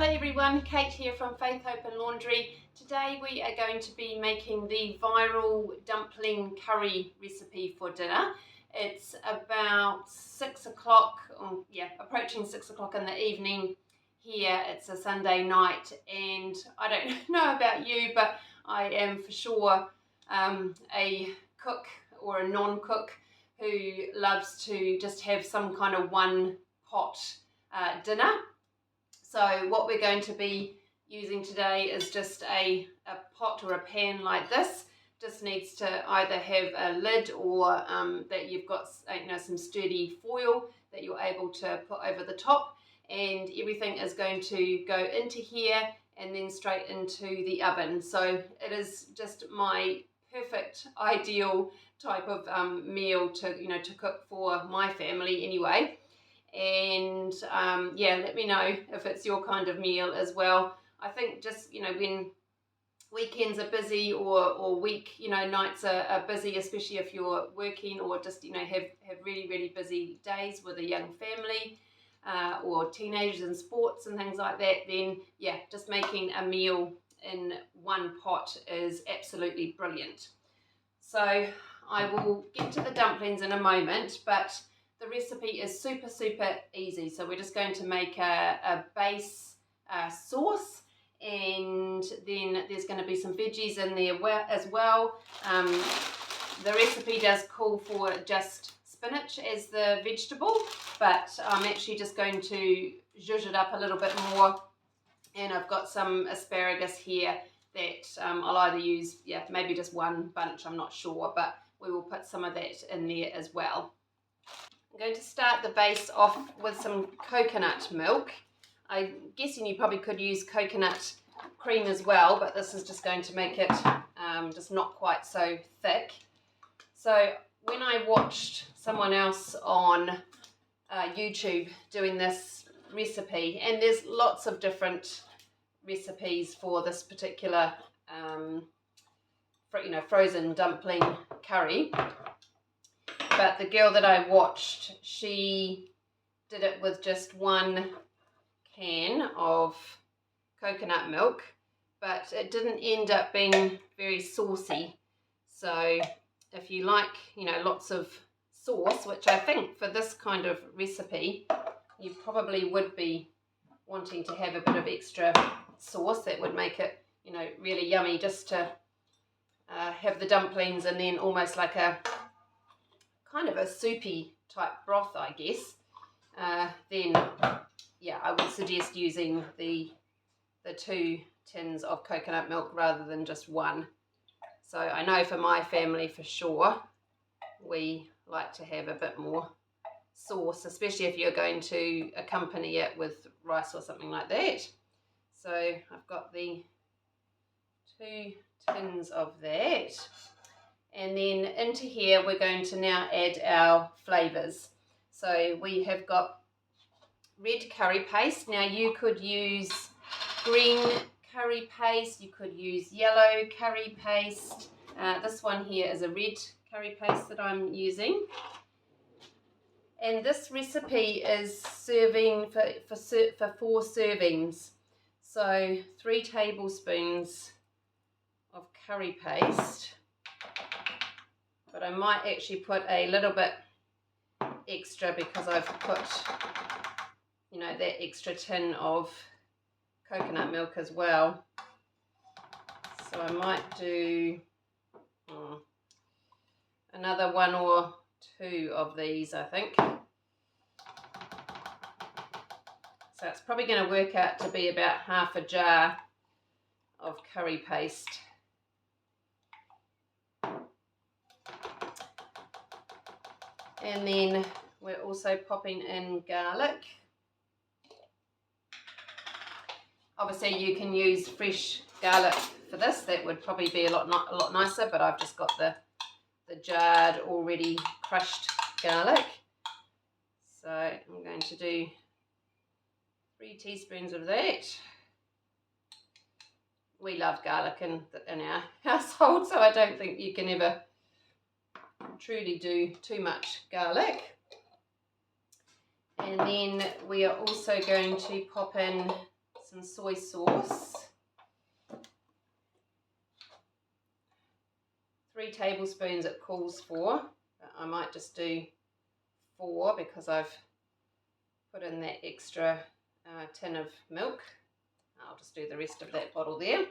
Hello everyone, Kate here from Faith, Hope and Laundry. Today we are going to be making the viral dumpling curry recipe for dinner. It's about 6 o'clock, approaching 6 o'clock in the evening here. It's a Sunday night and I don't know about you, but I am for sure a cook or a non-cook who loves to just have some kind of one pot dinner. So what we're going to be using today is just a pot or a pan like this. Just needs to either have a lid or that you've got some sturdy foil that you're able to put over the top, and everything is going to go into here and then straight into the oven. So it is just my perfect ideal type of meal to cook for my family anyway. And let me know if it's your kind of meal as well. I think just when weekends are busy or week nights are busy, especially if you're working or just have really busy days with a young family or teenagers in sports and things like that, then just making a meal in one pot is absolutely brilliant. So I will get to the dumplings in a moment, but the recipe is super easy. So we're just going to make a base sauce, and then there's going to be some veggies in there as well. The recipe does call for just spinach as the vegetable, but I'm actually just going to zhuzh it up a little bit more, and I've got some asparagus here that I'll either use, maybe just one bunch, I'm not sure, but we will put some of that in there as well. I'm going to start the base off with some coconut milk. I'm guessing you probably could use coconut cream as well, but this is just going to make it just not quite so thick. So when I watched someone else on YouTube doing this recipe, and there's lots of different recipes for this particular frozen dumpling curry, but the girl that I watched, she did it with just one can of coconut milk, but it didn't end up being very saucy. So if you like, lots of sauce, which I think for this kind of recipe, you probably would be wanting to have a bit of extra sauce, that would make it, really yummy, just to have the dumplings and then almost like a kind of a soupy type broth, I guess, then I would suggest using the 2 tins of coconut milk rather than just one. So I know for my family for sure we like to have a bit more sauce, especially if you're going to accompany it with rice or something like that. So I've got the 2 tins of that. And then into here we're going to now add our flavours. So we have got red curry paste. Now you could use green curry paste, you could use yellow curry paste. This one here is a red curry paste that I'm using. And this recipe is serving for 4 servings. So 3 tablespoons of curry paste. But I might actually put a little bit extra because I've put, that extra tin of coconut milk as well. So I might do another 1 or 2 of these, I think. So it's probably going to work out to be about half a jar of curry paste. And then we're also popping in garlic. Obviously you can use fresh garlic for this, that would probably be a lot nicer, but I've just got the jarred already crushed garlic. So I'm going to do 3 teaspoons of that. We love garlic in our household, so I don't think you can ever truly do too much garlic. And then we are also going to pop in some soy sauce. 3 tablespoons it calls for, but I might just do 4 because I've put in that extra tin of milk. I'll just do the rest of that bottle there.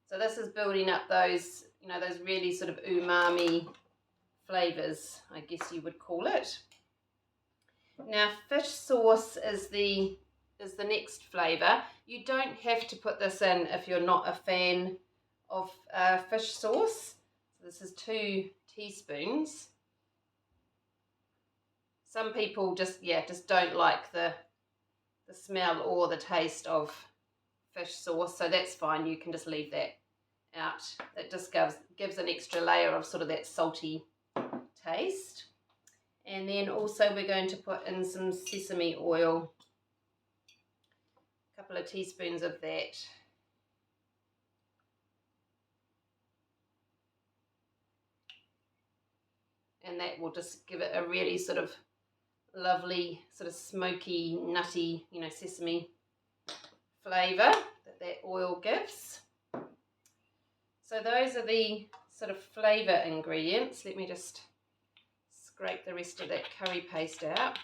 So this is building up those, those really sort of umami flavors, I guess you would call it. Now fish sauce is the next flavor. You don't have to put this in if you're not a fan of fish sauce. So this is 2 teaspoons. Some people just don't like the smell or the taste of fish sauce, so that's fine. You can just leave that out. It just gives an extra layer of sort of that salty taste. And then also we're going to put in some sesame oil, a couple of teaspoons of that. And that will just give it a really sort of lovely sort of smoky, nutty, sesame flavour that oil gives. So those are the sort of flavour ingredients. Let me just scrape the rest of that curry paste out.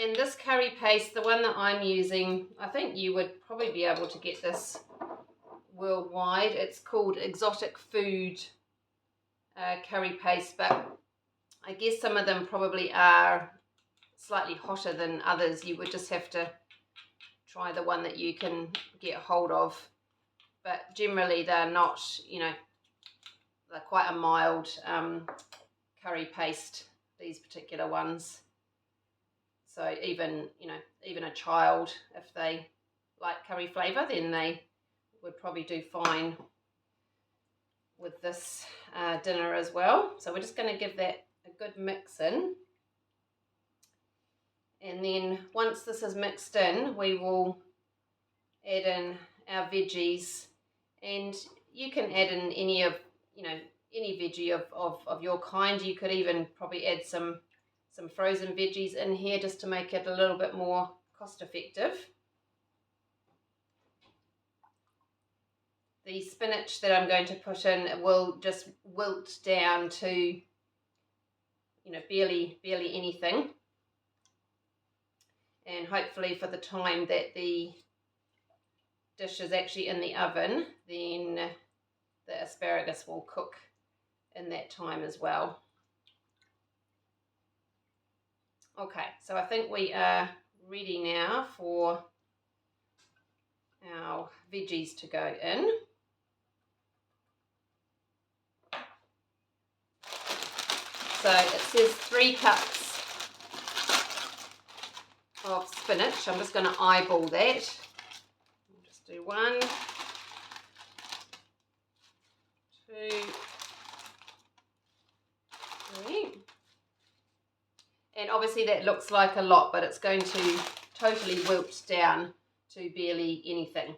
And this curry paste, the one that I'm using, I think you would probably be able to get this worldwide. It's called Exotic Food curry paste, but I guess some of them probably are slightly hotter than others. You would just have to try the one that you can get hold of. But generally they're not, they're quite a mild curry paste, these particular ones. So even a child, if they like curry flavour, then they would probably do fine with this dinner as well. So we're just going to give that a good mix in, and then once this is mixed in, we will add in our veggies, and you can add in any veggie of your kind. You could even probably add some frozen veggies in here just to make it a little bit more cost effective. The spinach that I'm going to put in will just wilt down to barely anything, and hopefully for the time that the dish is actually in the oven, then the asparagus will cook in that time as well. Okay, so I think we are ready now for our veggies to go in. So it says 3 cups of spinach. I'm just going to eyeball that. I'll just do 1, 2, 3. And obviously that looks like a lot, but it's going to totally wilt down to barely anything.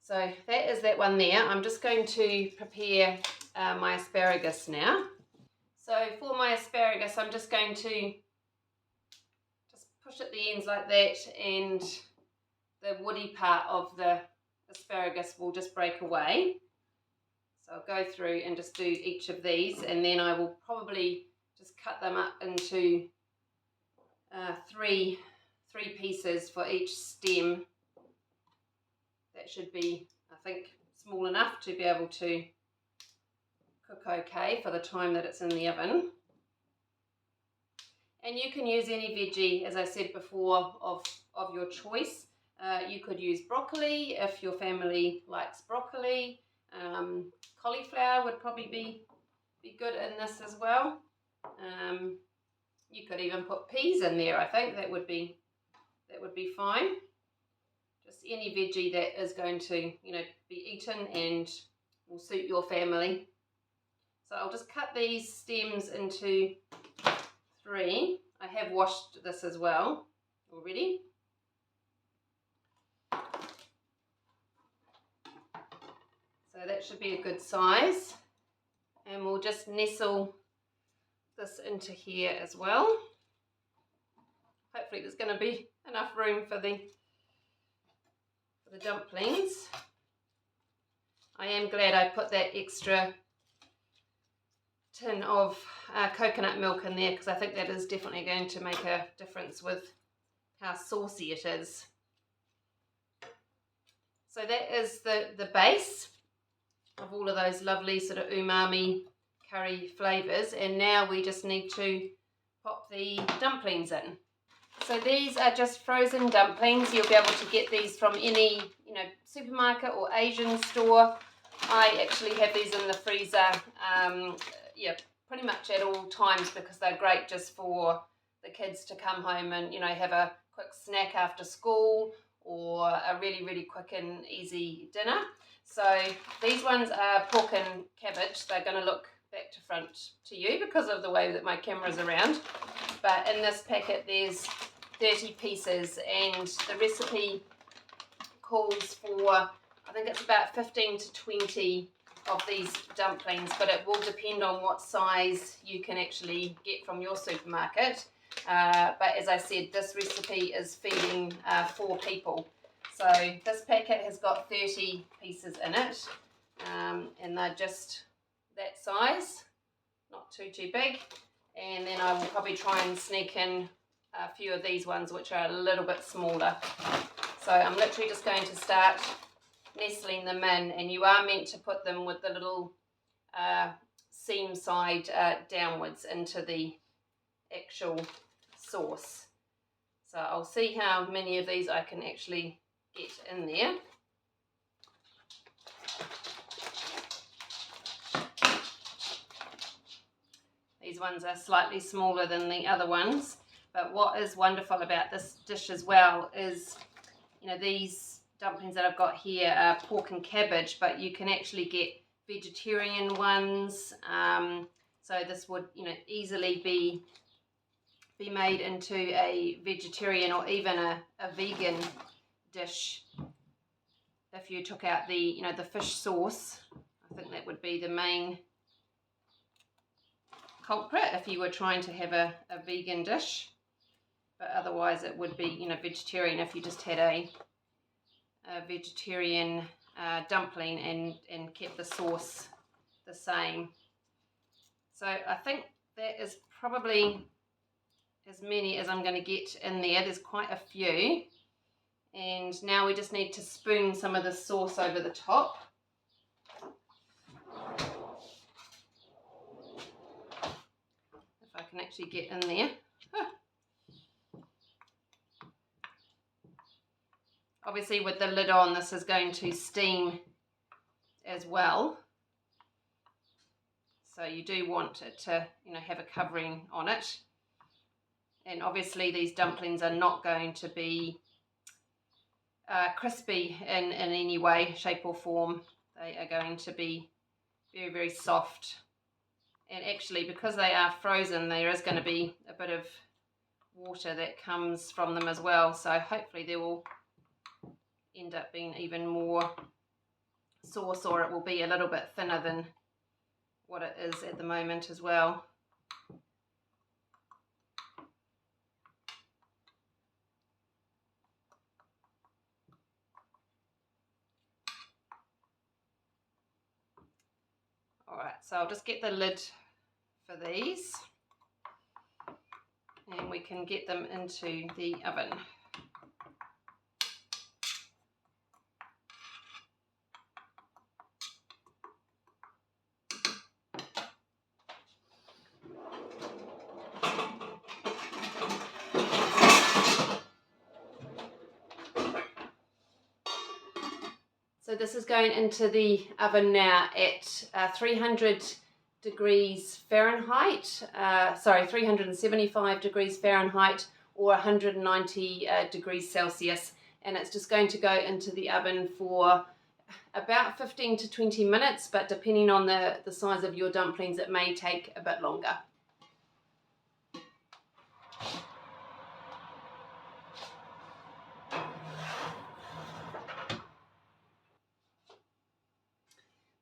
So that is that one there. I'm just going to prepare my asparagus now. So for my asparagus, I'm just going to just push at the ends like that, and the woody part of the asparagus will just break away. So I'll go through and just do each of these, and then I will probably just cut them up into 3 pieces for each stem. That should be, I think, small enough to be able to cook okay for the time that it's in the oven. And you can use any veggie, as I said before, of your choice. You could use broccoli if your family likes broccoli. Cauliflower would probably be good in this as well. You could even put peas in there. I think that would be fine. Just any veggie that is going to be eaten and will suit your family. So I'll just cut these stems into 3. I have washed this as well already. So that should be a good size. And we'll just nestle this into here as well. hopefully there's going to be enough room for the dumplings. I am glad I put that extra tin of coconut milk in there, because I think that is definitely going to make a difference with how saucy it is. So that is the base of all of those lovely sort of umami curry flavours, and now we just need to pop the dumplings in. So these are just frozen dumplings. You'll be able to get these from any, supermarket or Asian store. I actually have these in the freezer, pretty much at all times, because they're great just for the kids to come home and, have a quick snack after school, or a really, really quick and easy dinner. So these ones are pork and cabbage. They're going to look back to front to you because of the way that my camera's around. But in this packet there's 30 pieces, and the recipe calls for, I think it's about 15 to 20 of these dumplings, but it will depend on what size you can actually get from your supermarket. But as I said, this recipe is feeding 4 people. So this packet has got 30 pieces in it, and they're just that size, not too big. And then I will probably try and sneak in a few of these ones which are a little bit smaller. So I'm literally just going to start nestling them in, and you are meant to put them with the little seam side downwards into the actual sauce. So I'll see how many of these I can actually get in there. These ones are slightly smaller than the other ones, but what is wonderful about this dish as well is, these dumplings that I've got here are pork and cabbage, but you can actually get vegetarian ones. So this would, easily be made into a vegetarian or even a vegan dish. If you took out the, the fish sauce, I think that would be the main culprit if you were trying to have a vegan dish. But otherwise it would be, vegetarian if you just had a vegetarian dumpling and kept the sauce the same. So I think that is probably as many as I'm going to get in there. There's quite a few. And now we just need to spoon some of the sauce over the top. If I can actually get in there. Obviously with the lid on, this is going to steam as well. So you do want it to, have a covering on it. And obviously these dumplings are not going to be crispy in any way, shape or form. They are going to be very, very soft. And actually, because they are frozen, there is going to be a bit of water that comes from them as well. So hopefully there will end up being even more sauce, or it will be a little bit thinner than what it is at the moment as well. Alright, so I'll just get the lid for these, and we can get them into the oven. So this is going into the oven now at 300 degrees Fahrenheit, 375 degrees Fahrenheit, or 190 degrees Celsius, and it's just going to go into the oven for about 15 to 20 minutes, but depending on the size of your dumplings, it may take a bit longer.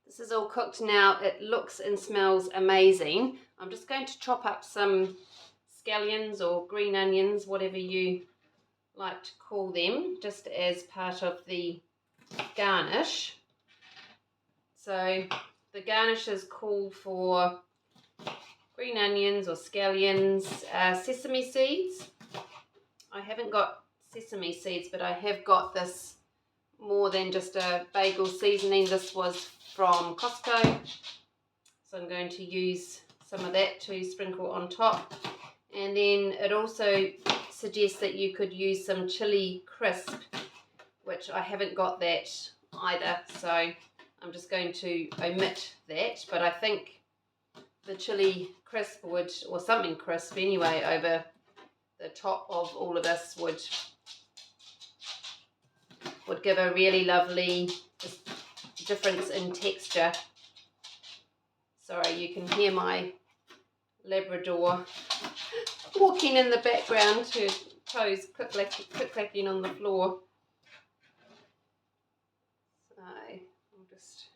This is all cooked now. It looks and smells amazing. I'm just going to chop up some scallions or green onions, whatever you like to call them, just as part of the garnish. So the garnishes call for green onions or scallions, sesame seeds. I haven't got sesame seeds, but I have got this more than just a bagel seasoning. This was from Costco, so I'm going to use some of that to sprinkle on top. And then it also suggests that you could use some chili crisp, which I haven't got that either, so I'm just going to omit that. But I think the chili crisp would, or something crisp anyway, over the top of all of this would give a really lovely difference in texture. Sorry, you can hear my Labrador walking in the background, her toes click-clacking on the floor. So I'll just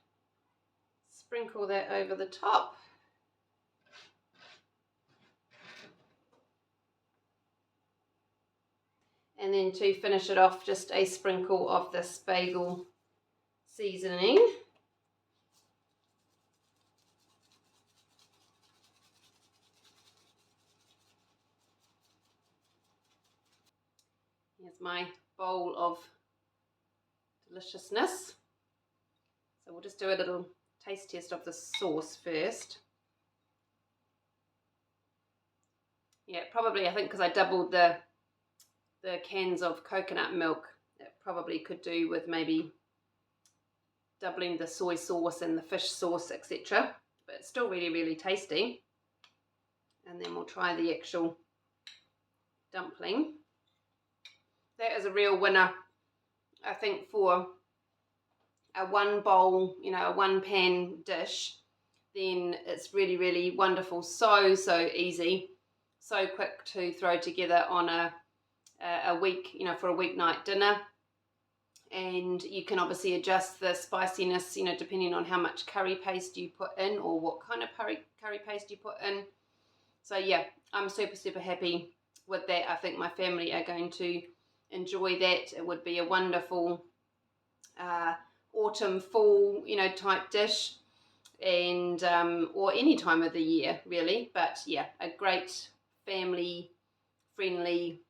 sprinkle that over the top. And then to finish it off, just a sprinkle of this bagel seasoning. Here's my bowl of deliciousness. So we'll just do a little taste test of the sauce first. Yeah, probably, I think because I doubled the cans of coconut milk, it probably could do with maybe doubling the soy sauce and the fish sauce, etc. But it's still really, really tasty. And then we'll try the actual dumpling. That is a real winner, I think, for a one bowl, you know, a one pan dish. Then it's really, really wonderful. So easy, so quick to throw together on a week, you know, for a weeknight dinner. And you can obviously adjust the spiciness, you know, depending on how much curry paste you put in or what kind of curry paste you put in. So yeah, I'm super happy with that. I think my family are going to enjoy that. It would be a wonderful autumn, fall, you know, type dish, and or any time of the year really. But yeah, a great family friendly,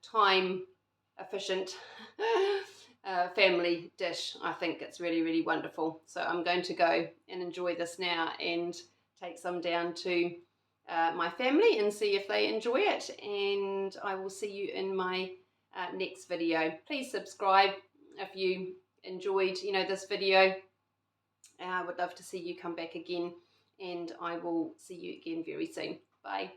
time efficient family dish. I think it's really, really wonderful. So I'm going to go and enjoy this now and take some down to my family and see if they enjoy it. And I will see you in my next video. Please subscribe if you enjoyed, you know, this video. I would love to see you come back again, and I will see you again very soon. Bye.